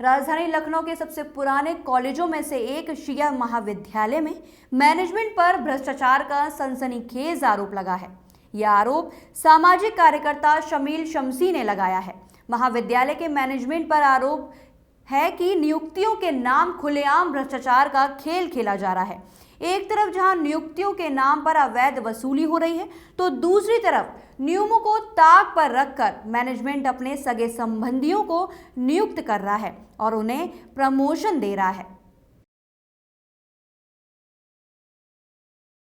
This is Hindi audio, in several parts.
राजधानी लखनऊ के सबसे पुराने कॉलेजों में से एक शिया महाविद्यालय में मैनेजमेंट पर भ्रष्टाचार का सनसनीखेज आरोप लगा है। यह आरोप सामाजिक कार्यकर्ता शमील शमसी ने लगाया है। महाविद्यालय के मैनेजमेंट पर आरोप है कि नियुक्तियों के नाम खुलेआम भ्रष्टाचार का खेल खेला जा रहा है। एक तरफ जहां नियुक्तियों के नाम पर अवैध वसूली हो रही है, तो दूसरी तरफ नियमों को ताक पर रखकर मैनेजमेंट अपने सगे संबंधियों को नियुक्त कर रहा है और उन्हें प्रमोशन दे रहा है।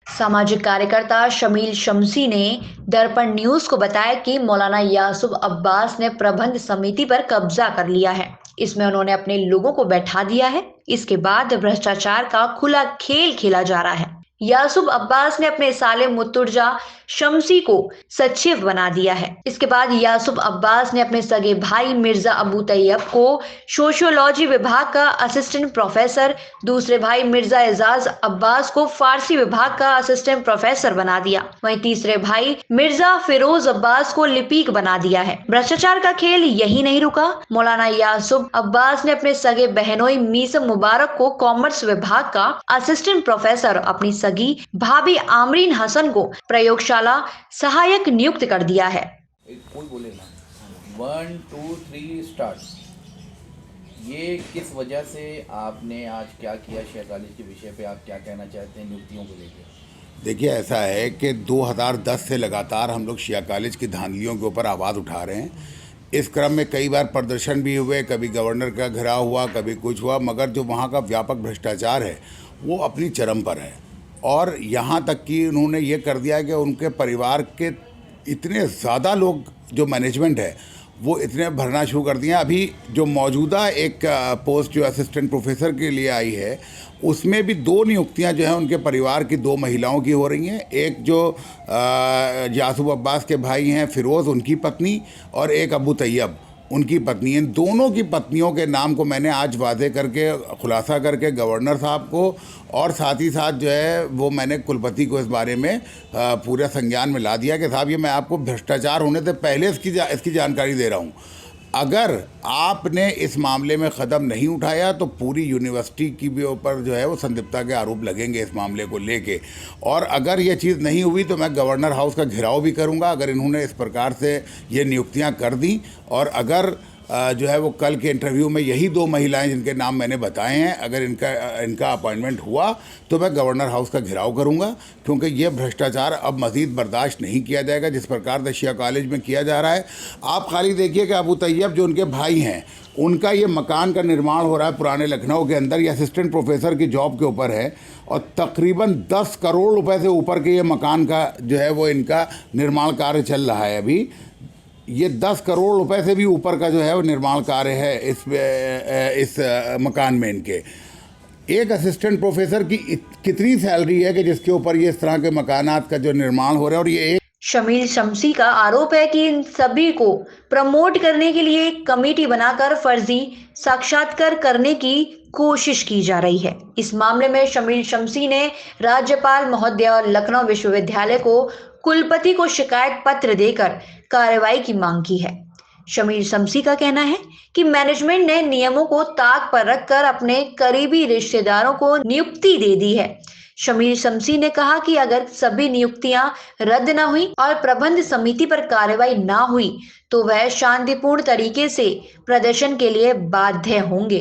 सामाजिक कार्यकर्ता शमील शमसी ने दर्पण न्यूज को बताया कि मौलाना यासूब अब्बास ने प्रबंध समिति पर कब्जा कर लिया है। इसमें उन्होंने अपने लोगों को बैठा दिया है। इसके बाद भ्रष्टाचार का खुला खेल खेला जा रहा है। यासूब अब्बास ने अपने साले मुत्तुर्जा शमसी को सचिव बना दिया है। इसके बाद यासूब अब्बास ने अपने सगे भाई मिर्जा अबू तैयब को सोशियोलॉजी विभाग का असिस्टेंट प्रोफेसर, दूसरे भाई मिर्जा एजाज अब्बास को फारसी विभाग का असिस्टेंट प्रोफेसर बना दिया। वहीं तीसरे भाई मिर्जा फिरोज अब्बास को लिपिक बना दिया है। भ्रष्टाचार का खेल यही नहीं रुका। मौलाना यासूब अब्बास ने अपने सगे बहनोई मीसम मुबारक को कॉमर्स विभाग का असिस्टेंट प्रोफेसर, अपनी सगी भाभी आमरीन हसन को प्रयोगशाला सहायक नियुक्त कर दिया है। कोई बोले ना 1 2 3 स्टार्ट। ये किस वजह से आपने आज क्या किया, शिया कॉलेज के विषय पे आप क्या कहना चाहते हैं नियुक्तियों को लेकर? देखिए, ऐसा है कि 2010 से लगातार हम लोग शिया कॉलेज की धांधलियों के ऊपर आवाज़ उठा रहे हैं। इस क्रम में कई बार प्रदर्शन भी हुए, कभी गवर्नर का घेराव हुआ, कभी कुछ हुआ, मगर जो वहाँ का व्यापक भ्रष्टाचार है वो अपनी चरम पर है। और यहाँ तक कि उन्होंने ये कर दिया कि उनके परिवार के इतने ज़्यादा लोग, जो मैनेजमेंट है वो इतने भरना शुरू कर दिए हैं। अभी जो मौजूदा एक पोस्ट जो असिस्टेंट प्रोफेसर के लिए आई है, उसमें भी 2 नियुक्तियां जो हैं उनके परिवार की 2 महिलाओं की हो रही हैं। एक जो यासूब अब्बास के भाई हैं फिरोज़, उनकी पत्नी, और एक अबू तैयब, उनकी पत्नी। इन दोनों की पत्नियों के नाम को मैंने आज वादे करके, खुलासा करके गवर्नर साहब को, और साथ ही साथ जो है वो मैंने कुलपति को इस बारे में पूरे संज्ञान में ला दिया कि साहब ये मैं आपको भ्रष्टाचार होने से पहले इसकी जानकारी दे रहा हूँ। अगर आपने इस मामले में कदम नहीं उठाया तो पूरी यूनिवर्सिटी की भी ऊपर जो है वो संदिग्धता के आरोप लगेंगे इस मामले को लेके। और अगर ये चीज़ नहीं हुई तो मैं गवर्नर हाउस का घेराव भी करूंगा, अगर इन्होंने इस प्रकार से ये नियुक्तियां कर दी। और अगर जो है वो कल के इंटरव्यू में यही 2 महिलाएं जिनके नाम मैंने बताए हैं, अगर इनका अपॉइंटमेंट हुआ तो मैं गवर्नर हाउस का घेराव करूंगा, क्योंकि ये भ्रष्टाचार अब मज़ीद बर्दाश्त नहीं किया जाएगा जिस प्रकार से शिया कॉलेज में किया जा रहा है। आप खाली देखिए कि अबू तैयब जो उनके भाई हैं, उनका ये मकान का निर्माण हो रहा है पुराने लखनऊ के अंदर, ये असिस्टेंट प्रोफेसर की जॉब के ऊपर है, और तकरीबन 10 करोड़ रुपए से ऊपर के ये मकान का जो है वो इनका निर्माण कार्य चल रहा है। अभी ये 10 करोड़ रुपए से भी ऊपर का जो है वो निर्माण कार्य है इस मकान में इनके। एक असिस्टेंट प्रोफेसर की कितनी सैलरी है कि जिसके ऊपर ये इस तरह के मकानात का जो निर्माण हो रहा है। और ये शमील शमसी का आरोप है कि इन सभी को प्रमोट करने के लिए एक कमेटी बनाकर फर्जी साक्षात्कार करने की कोशिश की जा रही है। इस मामले में शमील शमसी ने राज्यपाल महोदय और लखनऊ विश्वविद्यालय को कुलपति को शिकायत पत्र देकर कार्रवाई की मांग की है। शमील शमसी का कहना है कि मैनेजमेंट ने नियमों को ताक पर रखकर अपने करीबी रिश्तेदारों को नियुक्ति दे दी है। शमील शमसी ने कहा कि अगर सभी नियुक्तियां रद्द न हुई और प्रबंध समिति पर कार्रवाई न हुई तो वह शांतिपूर्ण तरीके से प्रदर्शन के लिए बाध्य होंगे।